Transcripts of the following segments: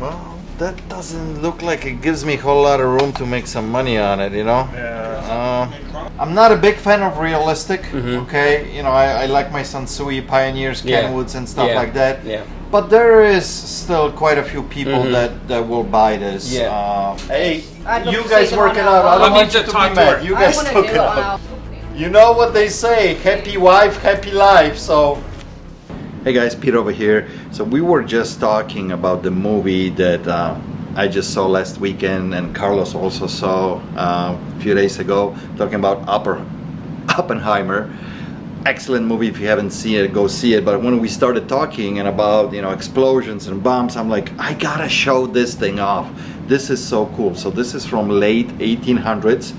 Well, that doesn't look like it gives me a whole lot of room to make some money on it, you know? Yeah. I'm not a big fan of realistic, okay? You know, I like my Sansui, Pioneers, Kenwoods and stuff like that. Yeah. But there is still quite a few people that will buy this. Yeah. Hey, you guys work it out. I don't want you to be mad. You guys took it out. You know what they say, happy wife, happy life, so... Hey guys, Pete over here. So we were just talking about the movie that I just saw last weekend, and Carlos also saw a few days ago, talking about Oppenheimer. Excellent movie. If you haven't seen it, go see it. But when we started talking and about, you know, explosions and bombs, I'm like, I gotta show this thing off. This is so cool. So this is from late 1800s,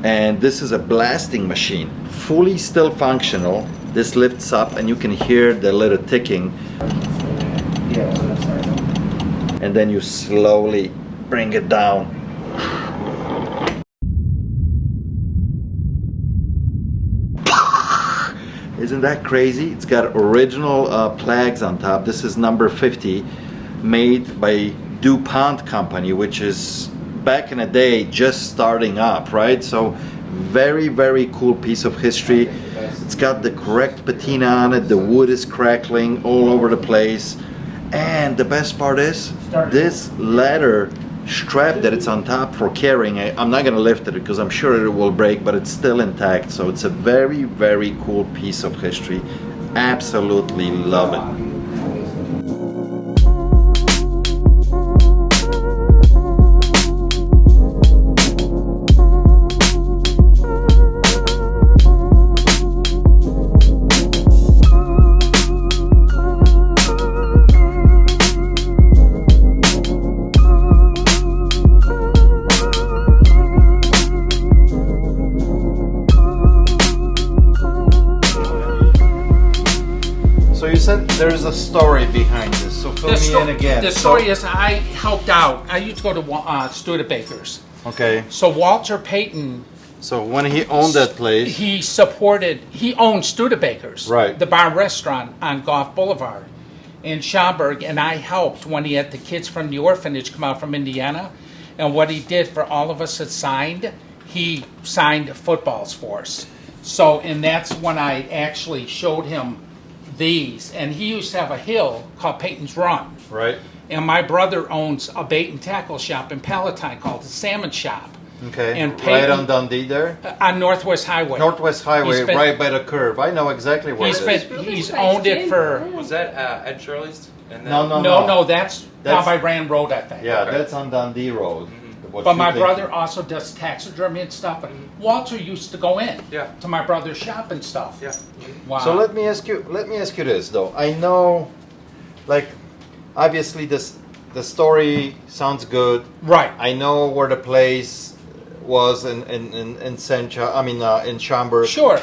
and this is a blasting machine, fully still functional. This lifts up and you can hear the little ticking. And then you slowly bring it down. Isn't that crazy? It's got original plaques on top. This is number 50, made by DuPont company, which is back in the day just starting up, right? So very, very cool piece of history. It's got the correct patina on it. The wood is crackling all over the place. And the best part is this leather strap that it's on top for carrying. I'm not going to lift it because I'm sure it will break, but it's still intact. So it's a very, very cool piece of history. Absolutely love it. There's a story behind this, so fill me in again. The story is I helped out. I used to go to Studebaker's. Okay. So Walter Payton. So when he owned that place, he owned Studebaker's, right? The bar restaurant on Gulf Boulevard in Schaumburg, and I helped when he had the kids from the orphanage come out from Indiana. And what he did for all of us that signed, he signed footballs for us. So, and that's when I actually showed him these, and he used to have a hill called Peyton's Run. Right. And my brother owns a bait and tackle shop in Palatine called the Salmon Shop. Okay. And Peyton, right on Dundee there? On Northwest Highway. Northwest Highway, right by the curve. I know exactly where it is. He's owned it for... Was that Ed Shirley's? No, that's down by Rand Road, I think. Yeah, okay. That's on Dundee Road. But my brother also does taxidermy and stuff. And Walter used to go in to my brother's shop and stuff. Yeah. Wow. So let me ask you this though. I know, like, obviously the story sounds good. Right. I know where the place was in Schaumburg. Sure.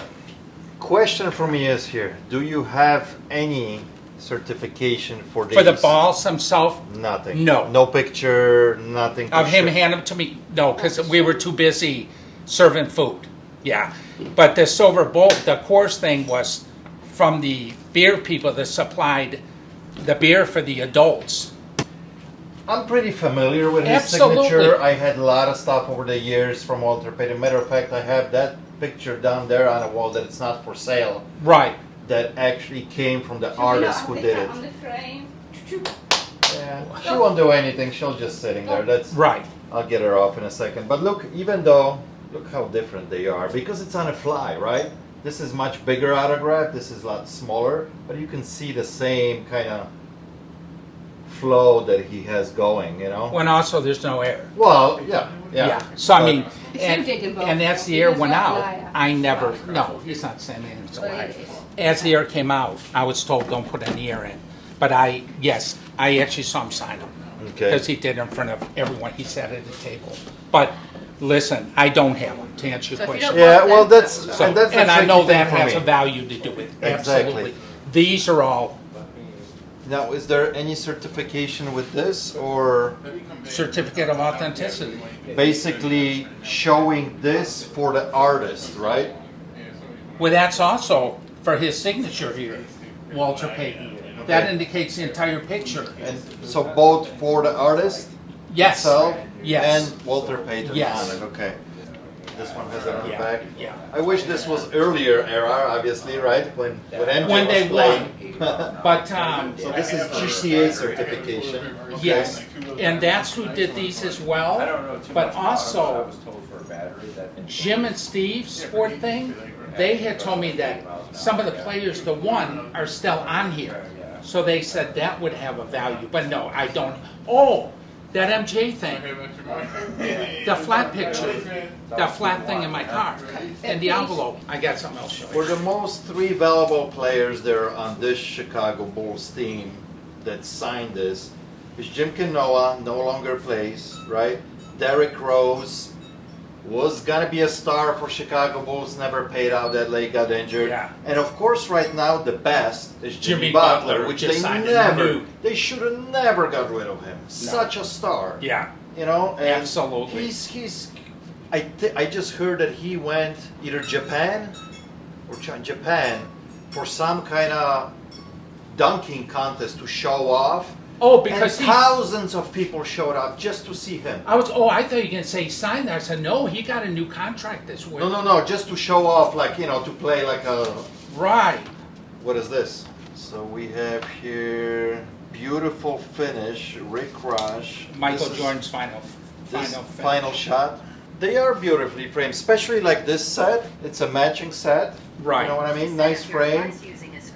Question for me is here: do you have any certification for these? For the balls themselves? Nothing. No. No picture, nothing. Of him hand them to me? No, because we were too busy serving food. Yeah. But the silver bowl, the course thing was from the beer people that supplied the beer for the adults. I'm pretty familiar with his signature. I had a lot of stuff over the years from Walter Payton. Matter of fact, I have that picture down there on a wall that it's not for sale. Right. That actually came from the artist who did it. On the frame. Yeah, she won't do anything. She'll just sitting there. That's right. I'll get her off in a second. But look, even though, look how different they are because it's on a fly, right? This is much bigger autograph. This is a lot smaller, but you can see the same kind of flow that he has going, you know. When also there's no air. Well, yeah. So I mean, and as the air went out, I never. No, he's not saying it's a lie. As the air came out, I was told don't put any air in. But I actually saw him sign them. Okay. Because he did it in front of everyone. He sat at the table. But listen, I don't have them to answer your question. Yeah, well, that's and I know that has a value to do it. Absolutely. These are all. Now, is there any certification with this, or certificate of authenticity? Basically, showing this for the artist, right? Well, that's also for his signature here, Walter Payton. That indicates the entire picture. And so both for the artist Yes. itself Yes. and Walter Payton Yes. on it. Okay. This one has it on the Yeah, back. yeah. I wish this was earlier era, obviously, right? When MJ When they was playing. But So this is GCA certification. Okay. yes, and that's who did these as well. I don't know too But much about 'em, also, but I was told for a battery that Jim and Steve's sport thing, they had told me that some of the players, the one, are still on here. So they said that would have a value, but no, I don't. Oh, that MJ thing, the flat picture, the flat thing in my car, and the envelope. I got something else to show For you. the most three valuable players there on this Chicago Bulls team that signed this is Jim Kanoa, no longer plays, right? Derrick Rose was gonna be a star for Chicago Bulls, never paid out that leg, got injured. Yeah. And of course right now the best is Jimmy Jimmy Butler, Butler which just they signed a never, new- they should have never got rid of him. Such a star. Yeah, You know, and Absolutely. I just heard that he went either Japan or Japan for some kind of dunking contest to show off. Oh, And because he. thousands of people showed up just to see him. I thought you were going to say he signed that. I said, no, he got a new contract this week. No, just to show off, like, you know, to play like a, Right. what is this? So we have here, beautiful finish, Rick Rush. Michael This is- Jordan's final This finish. final shot. They are beautifully framed, especially like this set. It's a matching set. Right. You know what I mean? Nice frame,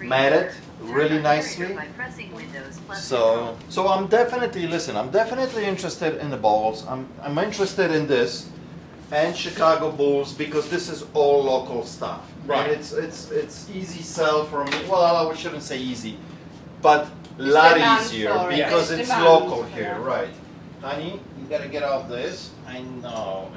matted really nicely. So I'm definitely, listen, I'm definitely interested in the balls. I'm interested in this and Chicago Bulls because this is all local stuff. Right. And it's easy sell for me. Well, I shouldn't say easy, but a lot demand easier for it. because There's it's demand local for here, that. right? Honey, you gotta get off this. I know.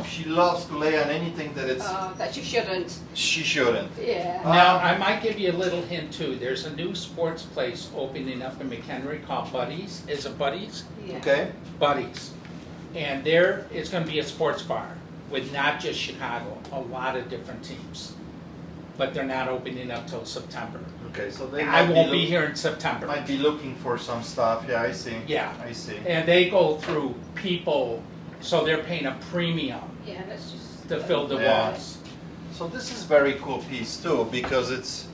She loves to lay on anything that it's. Oh, that you shouldn't. She shouldn't. Yeah. Now, I might give you a little hint too. There's a new sports place opening up in McHenry called Buddies. Is it Buddies? Yeah. Okay. Buddies. And there is going to be a sports bar with not just Chicago, a lot of different teams. But they're not opening up till September. Okay, so they I might won't be look- here in September. Might be looking for some stuff. Yeah, I see. Yeah. I see. And they go through people, so they're paying a premium Yeah, that's just. to fill the Yeah. walls. So this is very cool piece too because it's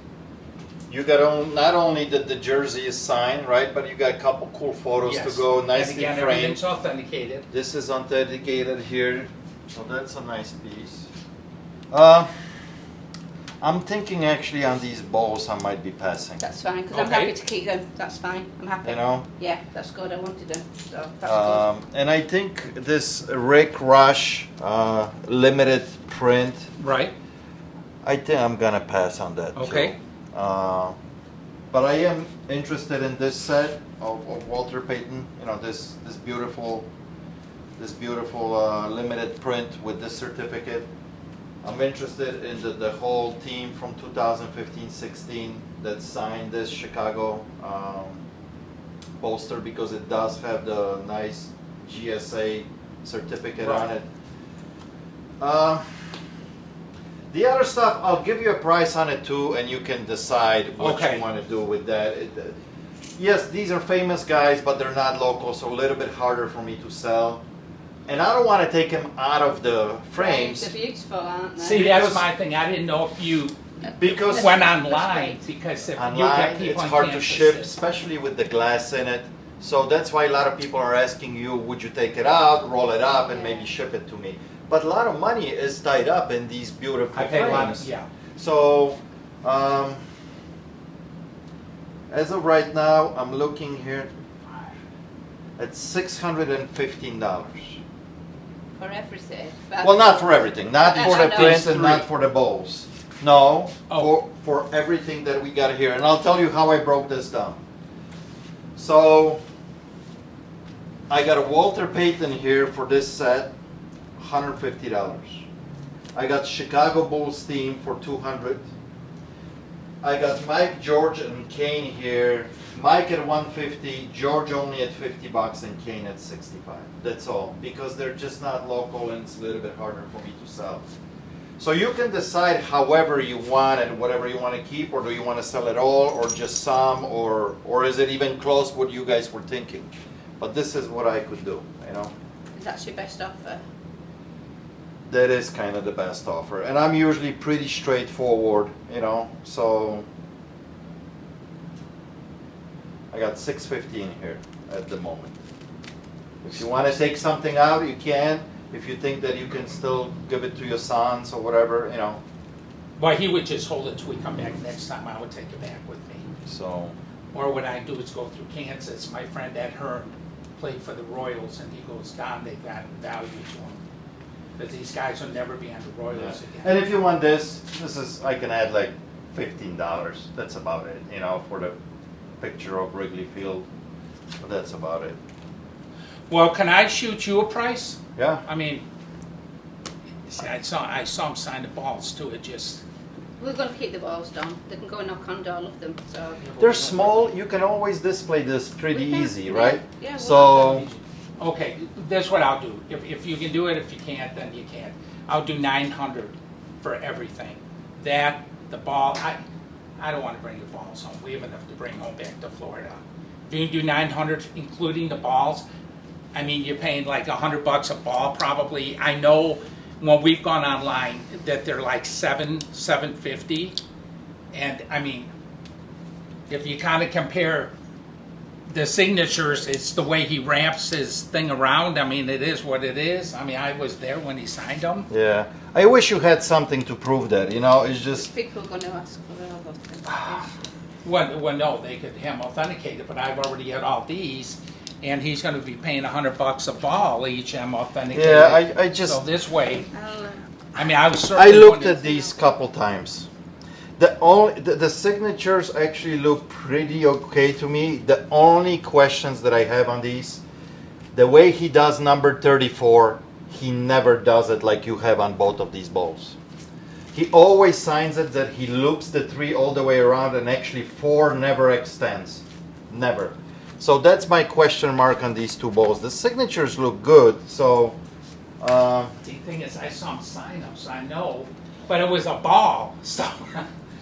you got not only the jersey is signed, right, but you got a couple cool photos Yes. to go, And nicely again, framed. everything's authenticated. This is authenticated here, so that's a nice piece. I'm thinking actually on these balls I might be passing. That's fine, because I'm Okay. happy to keep them. That's fine. I'm happy. You know. Yeah, that's good. I wanted them. So that's And I think this Rick Rush limited print, Right. I think I'm gonna pass on that. Okay. Too. But I am interested in this set of Walter Payton. You know, this beautiful limited print with this certificate. I'm interested in the whole team from 2015-16 that signed this Chicago poster because it does have the nice GSA certificate on it. The other stuff, I'll give you a price on it too, and you can decide what Okay. you want to do with that. Yes, these are famous guys, but they're not local, so a little bit harder for me to sell. And I don't want to take them out of the frames They're beautiful, aren't they? See, that's my thing. I didn't know if you because went online, because if you online get people it's on hard to campus ship, that- especially with the glass in it. So that's why a lot of people are asking you, would you take it out, roll it up, and Yeah. maybe ship it to me? But a lot of money is tied up in these beautiful I pay a lot of, frames. yeah. So, as of right now, I'm looking here at $615. For everything. Well, not for everything, not for I the know. print These and not three. for the bowls. No, Oh. for everything that we got here. And I'll tell you how I broke this down. So, I got a Walter Payton here for this set, $150. I got Chicago Bulls team for $200. I got Mike, George, and Kane here. Mike at $150, George only at $50, and Kane at $65. That's all, because they're just not local and it's a little bit harder for me to sell. So you can decide however you want and whatever you want to keep, or do you want to sell it all, or just some, or is it even close what you guys were thinking? But this is what I could do, you know. That's your best offer. That is kind of the best offer, and I'm usually pretty straightforward, you know. So I got 615 here at the moment. If you want to take something out, you can. If you think that you can still give it to your sons or whatever, you know. Well, he would just hold it till we come back next time. I would take it back with me. So. Or what I do is go through Kansas. My friend Ed Hearn played for the Royals, and he goes, Don, they've got value to them. Because these guys will never be on the Royals again. And if you want this is, I can add like $15. That's about it, you know, for the picture of Wrigley Field. But that's about it. Well, can I shoot you a price? Yeah. I mean, see, I saw him sign the balls too. It just. We're going to keep the balls down. They can go and knock on door, love them. So. They're small. You can always display this pretty We can, easy, yeah, right? yeah, So. Okay, that's what I'll do. If you can do it, if you can't, then you can't. I'll do 900 for everything. That, the ball, I don't want to bring the balls home. We have enough to bring home back to Florida. If you can do 900, including the balls, I mean, you're paying like $100 a ball probably. I know when we've gone online that they're like $750, and I mean, if you kind of compare the signatures, it's the way he ramps his thing around. I mean, it is what it is. I mean, I was there when he signed them. Yeah, I wish you had something to prove that. You know, it's just. People are going to ask for it. Well, no, they could have him authenticated, but I've already had all these, and he's going to be paying $100 a ball each. I'm authenticated. Yeah, I just. So this way, I'll, I mean, I was I certainly. looked at these couple times. The signatures actually look pretty okay to me. The only questions that I have on these, the way he does number 34, he never does it like you have on both of these balls. He always signs it that he loops the 3 all the way around, and actually 4 never extends. Never. So that's my question mark on these 2 balls. The signatures look good, so. The thing is, I saw him sign them, so I know, but it was a ball, so.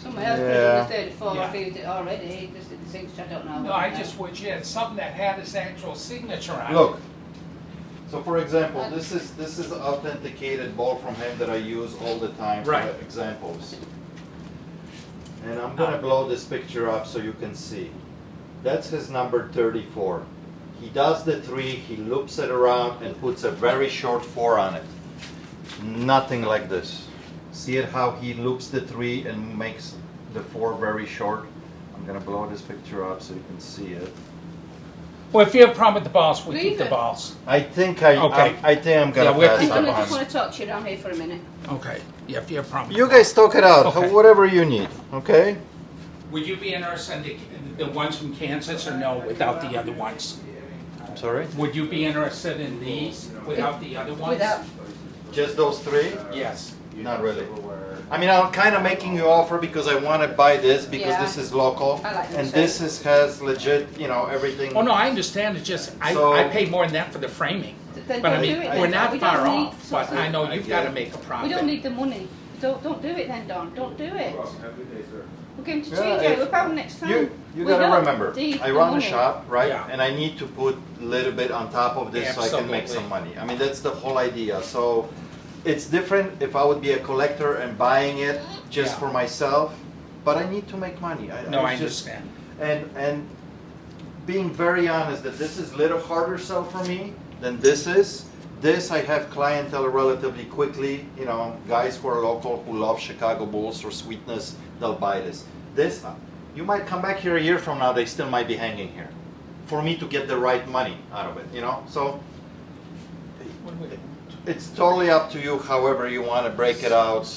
Somebody else Yeah. put in the 34 Yeah. viewed it already. Just did the signature, I don't know. No, I just wish you had something that had his actual signature on it. Look. So for example, this is an authenticated ball from him that I use all the time for Right. examples. And I'm gonna blow this picture up so you can see. That's his number 34. He does the 3, he loops it around and puts a very short 4 on it. Nothing like this. See it how he loops the 3 and makes the 4 very short? I'm gonna blow this picture up so you can see it. Well, if you have a problem with the balls, we Leave keep the it. balls. I think Okay. I think I'm gonna Yeah, we have pass to I up just on. want to talk to you down here for a minute. Okay. Yeah, if you have a problem. with You the guys talk it out, Okay. whatever you need, okay? balls. Would you be interested in the ones from Kansas, or no, without the other ones? I'm sorry? Would you be interested in these without the other ones? Without, Just those 3? Yes. Not really. I mean, I'm kind of making you offer because I want to buy this because Yeah. this is local. I like And this. this has legit, you know, everything. Oh, no, I understand. It's just, So- I pay more than that for the framing. then But I don't mean, do it we're then. not We far don't need off, but something- I know you've got to make a We profit. don't need the money. Don't do it then, Don. Don't do it. Have a good day, sir. We're going to Yeah, TJ. if- We're going next time. You We gotta don't remember, need I the run a money. shop, right? Yeah. And I need to put a little bit on top of this so I can make Absolutely. some money. I mean, that's the whole idea. So it's different if I would be a collector and buying it just Yeah. for myself, but I need to make money. No, I it's just- understand. And being very honest that this is a little harder sell for me than this is. This I have clientele relatively quickly, you know, guys who are local who love Chicago Bulls or sweetness, they'll buy this. This, you might come back here a year from now, they still might be hanging here. For me to get the right money out of it, you know? So it's totally up to you however you want to break it out.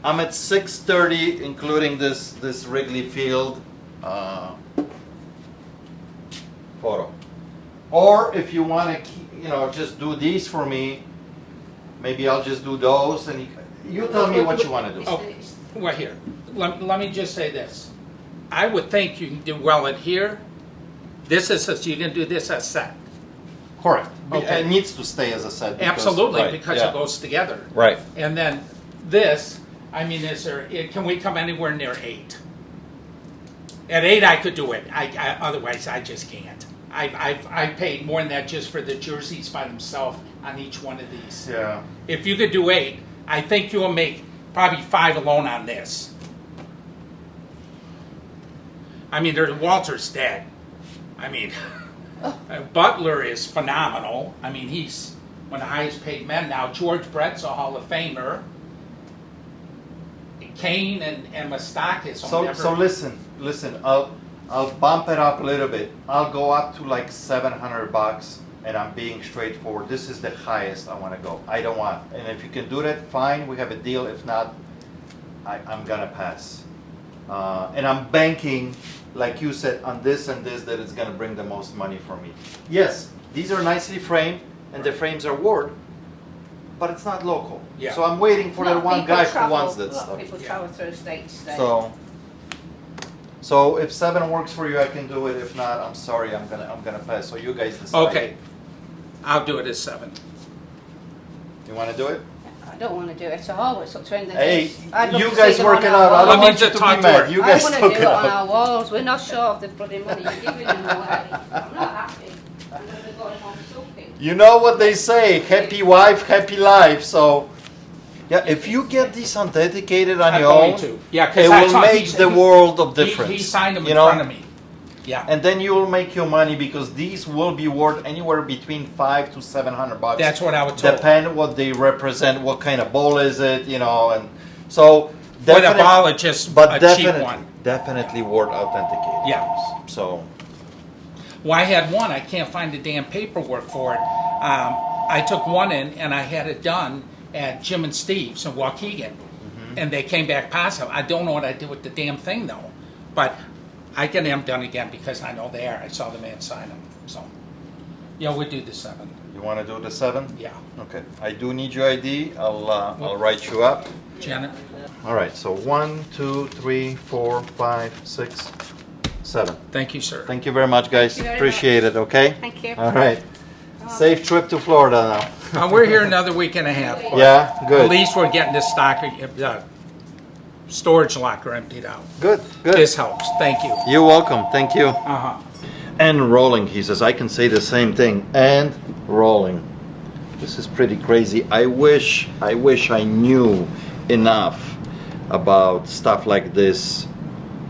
I'm at 630, including this Wrigley Field photo. Or if you want to, you know, just do these for me, maybe I'll just do those, and you tell me what you want to do. Oh, well, here, let me just say this. I would think you can do well at here. This is, you can do this as set. Correct. Okay. It needs to stay as a set. Absolutely, right, because yeah. it goes together. Right. And then this, I mean, can we come anywhere near 8? At 8, I could do it. Otherwise, I just can't. I've paid more than that just for the jerseys by themselves on each one of these. Yeah. If you could do 8, I think you'll make probably 5 alone on this. I mean, Walter's dead. I mean, Butler is phenomenal. I mean, he's one of the highest paid men now. George Brett's a Hall of Famer. Kane and Mustakis. So listen. I'll bump it up a little bit. I'll go up to like $700, and I'm being straightforward. This is the highest I want to go. I don't want. And if you can do that, fine. We have a deal. If not, I'm gonna pass. And I'm banking, like you said, on this and this, that it's gonna bring the most money for me. Yes, these are nicely framed, and the frames are worth, but it's not local. Yeah. So I'm waiting for that one guy who wants that A lot stuff. of people travel through states. So if 7 works for you, I can do it. If not, I'm sorry, I'm gonna pass. So you guys decide. Okay, I'll do it as 7. You want to do it? I don't want to do it at all. It's up to him. Hey, I'd love you to guys see them work on it our out. I walls. don't I want need you to to talk be to mad. her. You I guys want to work do it it on out. our walls. We're not sure of the bloody money you're giving them away. I'm not happy. I'm going to be going home soaking. You know what they say, happy wife, happy life. So, yeah, if you get these undedicated on I'm your going own, to. Yeah, it 'cause I will saw make the world of difference. He signed them you in know? front of me. Yeah. And then you will make your money because these will be worth anywhere between $500 to $700. That's what I was told. Depend what they represent, what kind of ball is it, you know, and so. With a ball, it's just a cheap one. Definitely worth authenticated. Yeah. So. Well, I had one. I can't find the damn paperwork for it. I took one in, and I had it done at Jim and Steve's in Waukegan, and they came back positive. I don't know what I did with the damn thing, though. But I get them done again because I know they are. I saw the man sign them. So, yeah, we'll do the 7. You want to do the 7? Yeah. Okay. I do need your ID. I'll write you up. Janet? All right. So 1, 2, 3, 4, 5, 6, 7. Thank you, sir. Thank you very much, guys. Thank you very Appreciate it. Okay. Thank you. All right. Safe trip to Florida now. We're here another week and a half. but Yeah. Good. At least we're getting this storage locker emptied out. Good. Good. This helps. Thank you. You're welcome. Thank you. Uh-huh. And rolling, he says. I can say the same thing. And rolling. This is pretty crazy. I wish I knew enough about stuff like this.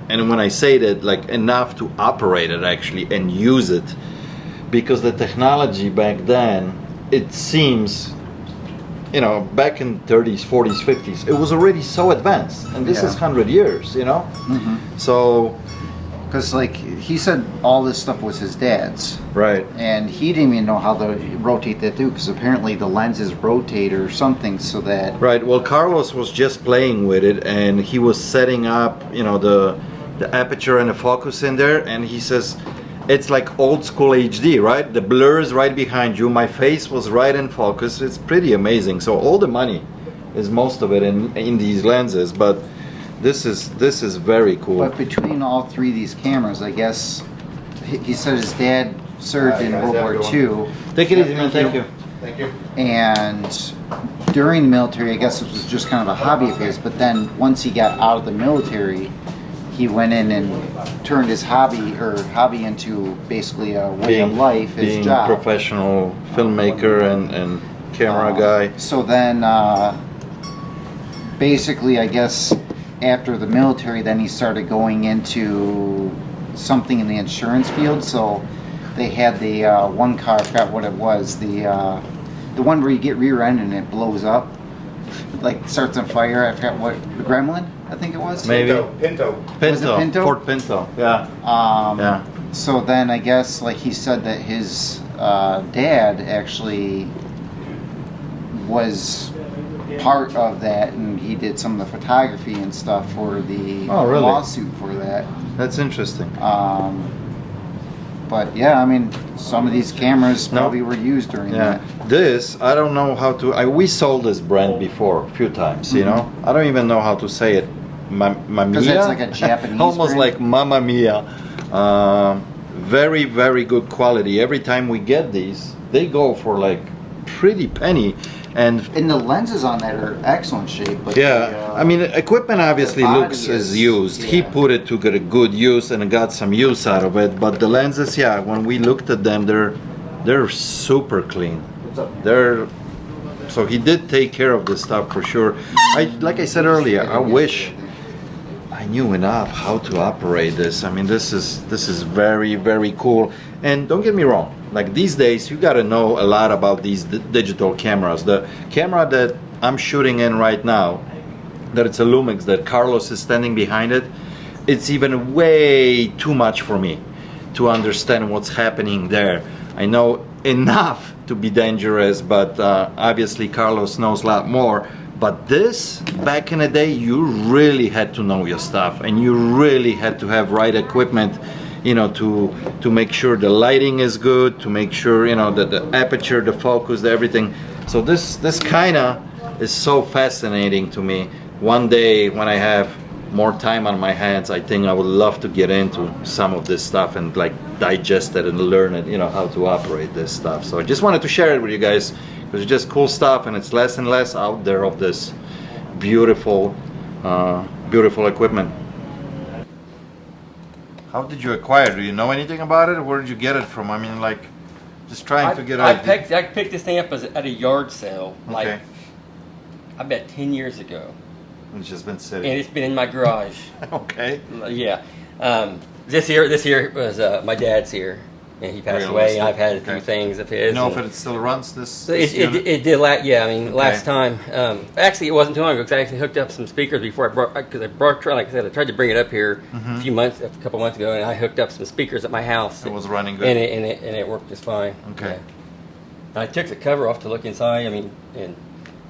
And when I say that, like enough to operate it actually and use it, because the technology back then, it seems, you know, back in 30s, 40s, 50s, it was already so advanced. And this is 100 years, you know? So. Because, like, he said all this stuff was his dad's. Right. And he didn't even know how to rotate that through, because apparently the lenses rotate or something so that... Right. Well, Carlos was just playing with it, and he was setting up, you know, the aperture and the focus in there, and he says, it's like old school HD, right? The blur is right behind you. My face was right in focus. It's pretty amazing. So all the money is most of it in these lenses, but this is very cool. But between all 3 of these cameras, I guess, he said his dad served in World War II. Take it easy, man. Thank you. Thank you. And during the military, I guess it was just kind of a hobby of his, but then once he got out of the military, he went in and turned his hobby into basically a way of life, his job. Being professional filmmaker and camera guy. So then, basically, I guess, after the military, then he started going into something in the insurance field. So they had the one car, I forgot what it was, the one where you get rear-ended and it blows up, like starts on fire. I forgot what, the Gremlin, I think it was. Maybe. Pinto. Was it Pinto? Ford Pinto. Yeah. Yeah. So then I guess, like he said, that his dad actually was part of that, and he did some of the photography and stuff for the lawsuit for that. That's interesting. But yeah, I mean, some of these cameras probably were used during that. This, I don't know how to. We sold this brand before a few times. You know, I don't even know how to say it. Mamiya. Because it's like a Japanese almost brand. like Mamma Mia. Very, very good quality. Every time we get these, they go for like pretty penny. And the lenses on that are excellent shape. But yeah, I mean, equipment obviously the body looks as is- used. He yeah. put it to get a good use and got some use out of it. But the lenses, yeah, when we looked at them, they're super clean. They're so he did take care of this stuff for sure. Like I said earlier, I wish I knew enough how to operate this. I mean, this is very, very cool. And don't get me wrong, like these days, you got to know a lot about these digital cameras. The camera that I'm shooting in right now, that it's a Lumix, that Carlos is standing behind it, it's even way too much for me to understand what's happening there. I know enough to be dangerous, but obviously Carlos knows a lot more. But this, back in the day, you really had to know your stuff, and you really had to have right equipment, you know, to make sure the lighting is good, to make sure, you know, that the aperture, the focus, everything. So this kind of is so fascinating to me. One day when I have more time on my hands, I think I would love to get into some of this stuff and like digest it and learn it, you know, how to operate this stuff. So I just wanted to share it with you guys, because it's just cool stuff, and it's less and less out there of this beautiful beautiful equipment. How did you acquire it? Do you know anything about it? Where did you get it from? I mean, like, just trying to get I it. picked this thing up at a yard sale, like, Okay. I bet 10 years ago. It's just been And sitting. it's been in my garage. Okay. Yeah. This year was my dad's here, and he passed away, and I've had a few Okay. things of his. You know and- if it still runs this It unit? did yeah, I mean, last Okay. time. Actually, it wasn't too long ago, because I actually hooked up some speakers before because I brought, like I said, I tried to bring it up here a couple months ago, and I hooked up some speakers at my house. It was running good. And it worked just fine. Okay. Yeah. I took the cover off to look inside, I mean, and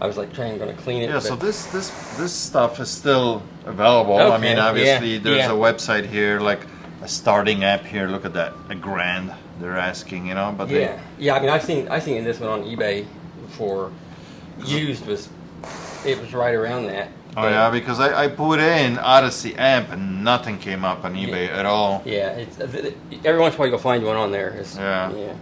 I was like going to clean it. Yeah, but so this stuff is still available. I mean, Okay, obviously yeah, there's yeah. a website here, like a starting app here. Look at that, $1,000 they're asking, you know. But yeah, I mean, I've seen this one on eBay before. Used was right around that. Oh yeah, because I put in Odyssey amp and nothing came up on eBay at all. Yeah, it's every once in a while you'll find one on there. Yeah.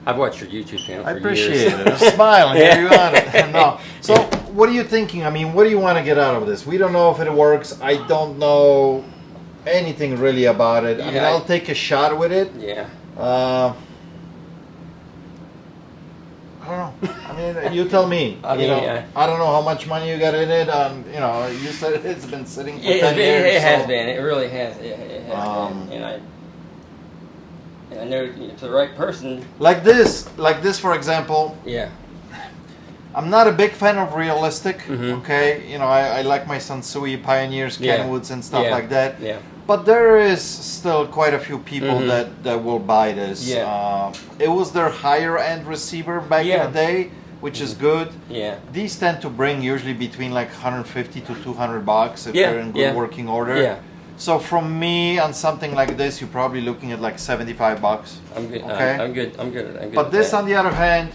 I've watched your YouTube channel for I appreciate years. it. I'm smiling. Yeah. Here you on it. No. So, what are you thinking? I mean, what do you want to get out of this? We don't know if it works. I don't know anything really about it. I mean, Yeah. I'll take a shot with it. Yeah. I don't know. I mean, you tell me. I mean, you know, yeah. I don't know how much money you got in it. You know, you said it's been sitting for Yeah, 10 years. it has so- been. It really has. It has been. And I know to the right person. Like this, for example. Yeah. I'm not a big fan of realistic. Mhm. Okay, you know, I like my Sansui Pioneers, Yeah. Kenwoods, and stuff Yeah. like that. Yeah. But there is still quite a few people Mhm. that will buy this. Yeah. It was their higher end receiver back Yeah. in the day, which is good. Yeah. These tend to bring usually between like 150 to 200 bucks if Yeah, they're in good yeah. working order. Yeah. So from me on something like this, you're probably looking at like 75 bucks. I'm good. Okay. I'm good. I'm good. I'm good. But at this, that. on the other hand,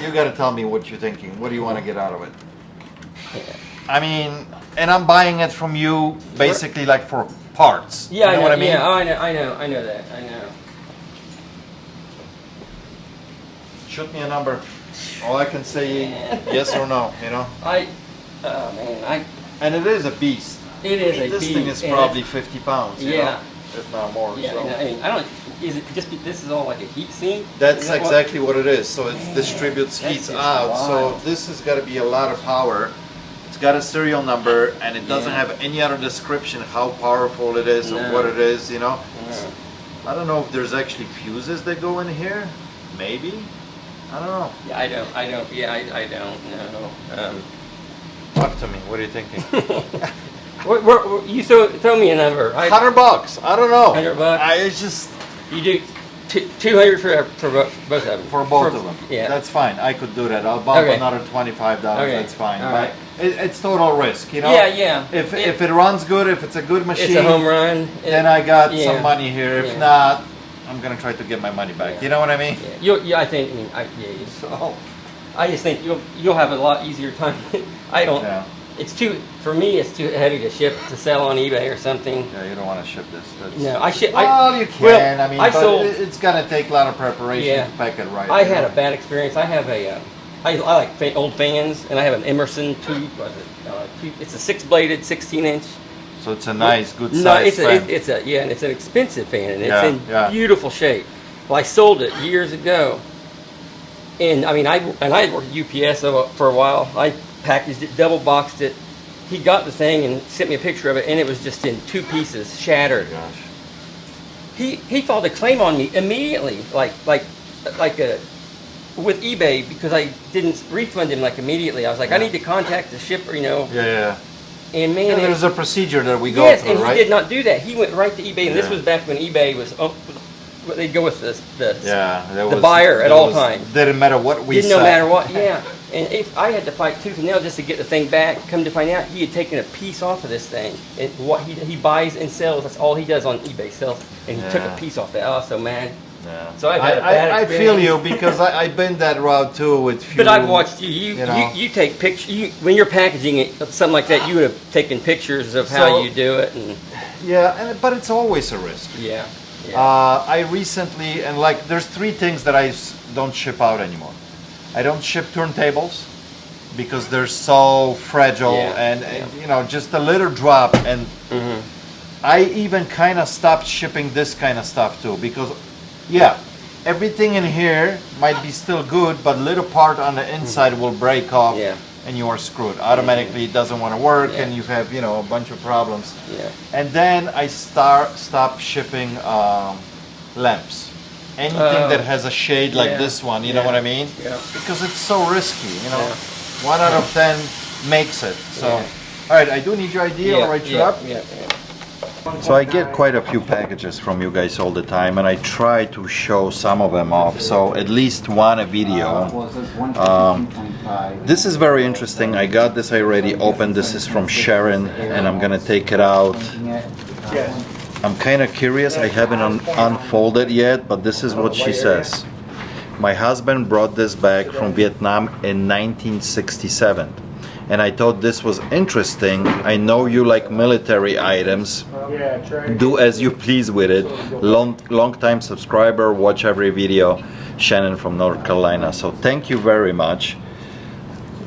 you got to tell me what you're thinking. What do you want to get out of it? I mean, and I'm buying it from you basically like for parts. Yeah, you know what I mean? Yeah, I know that. I know. Shoot me a number. All I can say yes or no, you know? Oh man, And it is a beast. it is a This beast, thing is and probably 50 pounds, you Yeah. know? If not more. Yeah, so. and I mean, I don't. Is it just this is all like a heat sink? That's Is that what- exactly what it is. So it distributes That's heats just out. So wild. this has got to be a lot of power. It's got a serial number, and it doesn't Yeah. have any other description how powerful it is or No. what it is. You know, Yeah. I don't know if there's actually fuses that go in here. Maybe. I don't know. Yeah, I don't. Yeah, I don't know. Talk to me. What are you thinking? You throw me a number. $100. I don't know. $100? It's just You do 200 for both of them. for both of them. Yeah. That's fine. I could do that. I'll bump Okay. another $25. Okay. That's fine. All But right. it's total risk. You know. Yeah, yeah. If it runs good, if it's a good machine, It's a home run. then I got Yeah. some money here. If Yeah. not, I'm gonna try to get my money back. Yeah. You know what I mean? Yeah, I think. I So I just think you'll have a lot easier time. I don't. yeah. it's too, for me, it's too heavy to ship, to sell on eBay or something. Yeah, you don't want to ship this. That's, No, I ship. well, you can. Well, I mean, I but sold. it's gonna take a lot of preparation Yeah. to pack it right. I had a bad experience. I have a, I like old fans, and I have an Emerson tube. It's a 6-bladed, 16-inch. So it's a nice, good size No, it's fan. it's a and it's an expensive fan, and Yeah, it's in beautiful shape. Well, I sold it years ago, and I mean, I worked at UPS for a while. I packaged it, double boxed it. He got the thing and sent me a picture of it, and it was just in 2 pieces, shattered. Gosh. He filed a claim on me immediately, like with eBay, because I didn't refund him like immediately. I was like, I need to contact the shipper, you know. Yeah. And man, Yeah, there's a procedure that we go yes, through, and he right? did not do that. He went right to eBay, and this Yeah. was back when eBay was. They'd go with the Yeah, buyer at all times. Didn't matter what we Didn't said. no matter what, yeah. And if I had to fight tooth and nail just to get the thing back, come to find out he had taken a piece off of this thing. And what he buys and sells, that's all he does on eBay, sells. And he took a Yeah. piece off that. Oh, so mad. Yeah. So I've had a bad I experience. feel you because I've been that route too with few. But I've watched you. you know. You take pictures. When you're packaging it, something like that, you would have taken pictures of how So- you do it. And Yeah, but it's always a risk. yeah. I recently, and like, there's 3 things that I don't ship out anymore. I don't ship turntables because they're so fragile, and you know, just a little drop, and I even kind of stopped shipping this kind of stuff too, because everything in here might be still good, but little part on the inside will break off. Yeah. And you are screwed. Automatically, it doesn't want to work, Yeah. and you have, you know, a bunch of problems. Yeah. And then I stopped shipping lamps. Anything that has a shade like this one, you know what I mean? Yeah. Because it's so risky, you know. Yeah. 1 out of 10 makes it. So, all right, I do need your ID. I'll write you up. Yeah. So I get quite a few packages from you guys all the time, and I try to show some of them off. So at least one a video. This is very interesting. I got this already opened. This is from Sharon, and I'm gonna take it out. I'm kind of curious. I haven't unfolded yet, but this is what she says. My husband brought this back from Vietnam in 1967. And I thought this was interesting. I know you like military items. Do as you please with it. Long time subscriber, watch every video. Shannon from North Carolina. So thank you very much.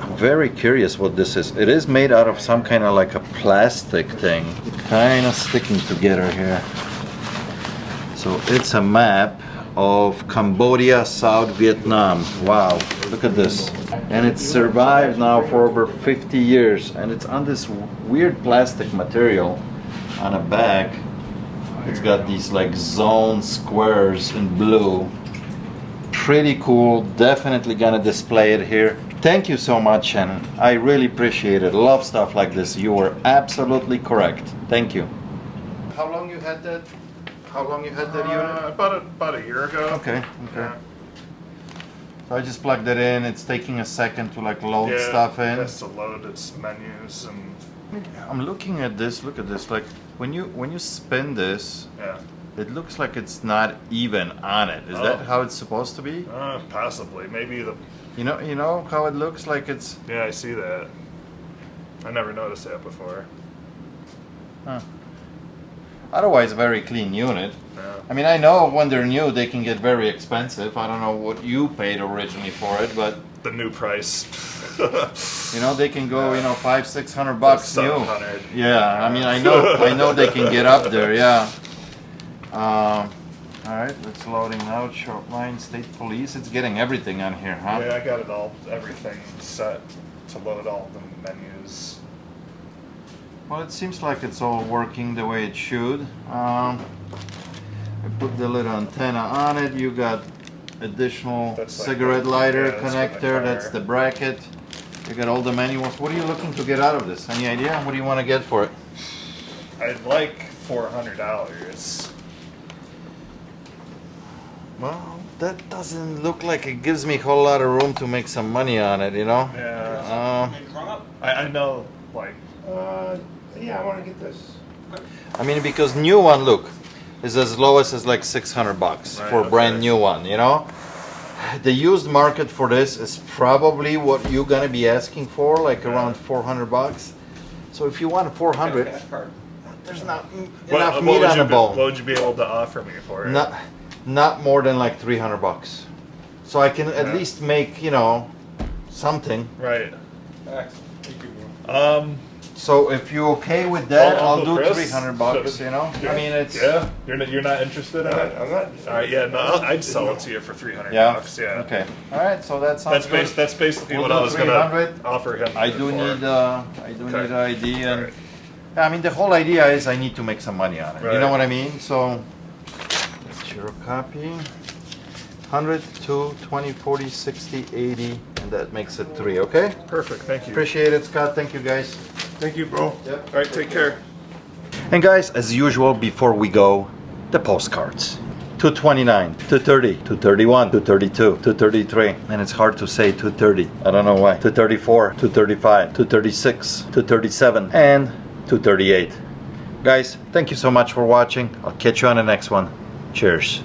I'm very curious what this is. It is made out of some kind of like a plastic thing. Kind of sticking together here. So it's a map of Cambodia, South Vietnam. Wow, look at this. And it's survived now for over 50 years, and it's on this weird plastic material on a back. It's got these like zone squares in blue. Pretty cool. Definitely gonna display it here. Thank you so much, Shannon. I really appreciate it. Love stuff like this. You were absolutely correct. Thank you. How long you had that? How long you had that unit? About a year ago. Okay. Yeah. So I just plugged it in. It's taking a second to like load Yeah, stuff in. It has to load its menus and I'm looking at this. Look at this. Like when you spin this, yeah. it looks like it's not even on it. Is that how it's supposed to be? Possibly. Maybe the. You know how it looks like it's. Yeah, I see that. I never noticed that before. Huh. Otherwise, a very clean unit. Yeah. I mean, I know when they're new, they can get very expensive. I don't know what you paid originally for it, but The new price. you know they can go, $500-600 new. 700. Yeah, I mean, I know they can get up there. Yeah. All right, it's loading now. Short line, state police. It's getting everything on here, huh? Yeah, I got it all, everything set to load all the menus. Well, it seems like it's all working the way it should. I put the little antenna on it. You got additional That's like cigarette the- lighter yeah, that's for the connector. That's car. the bracket. You got all the manuals. What are you looking to get out of this? Any idea? What do you want to get for it? I'd like $400. Well, that doesn't look like it gives me a whole lot of room to make some money on it, Yeah. I know, like, Yeah, I want to get this. I mean, because new one, look, is as low as like $600 Right, for a brand okay. new one, The used market for this is probably what you're gonna be asking for, like around $400. So if you want a 400, there's not enough What meat would on you the be, bone. what would you be able to offer me for it? Not more than like $300. So I can at least make, you know, something. Right. So if you're okay with that, I'll do Chris, $300. You know, I mean it's Yeah, you're not interested in it. I'm not. All right, yeah, no, I'd sell it to you for $300. yeah. Yeah. Okay. All right. So that sounds good. That's basically We'll what do I was gonna 300. offer him. I do for. need Okay. need ID and Alright. I mean the whole idea is I need to make some money on it. You know Right. what I mean? So that's your copy. 100, 2, 20, 40, 60, 80, and that makes it 3. Okay. Perfect. Thank you. Appreciate it, Scott. Thank you, guys. Thank you, bro. Yep. All right, take care. And guys, as usual, before we go, the postcards. 229, 230, 231, 232, 233. And it's hard to say 230. I don't know why. 234, 235, 236, 237, and 238. Guys, thank you so much for watching. I'll catch you on the next one. Cheers.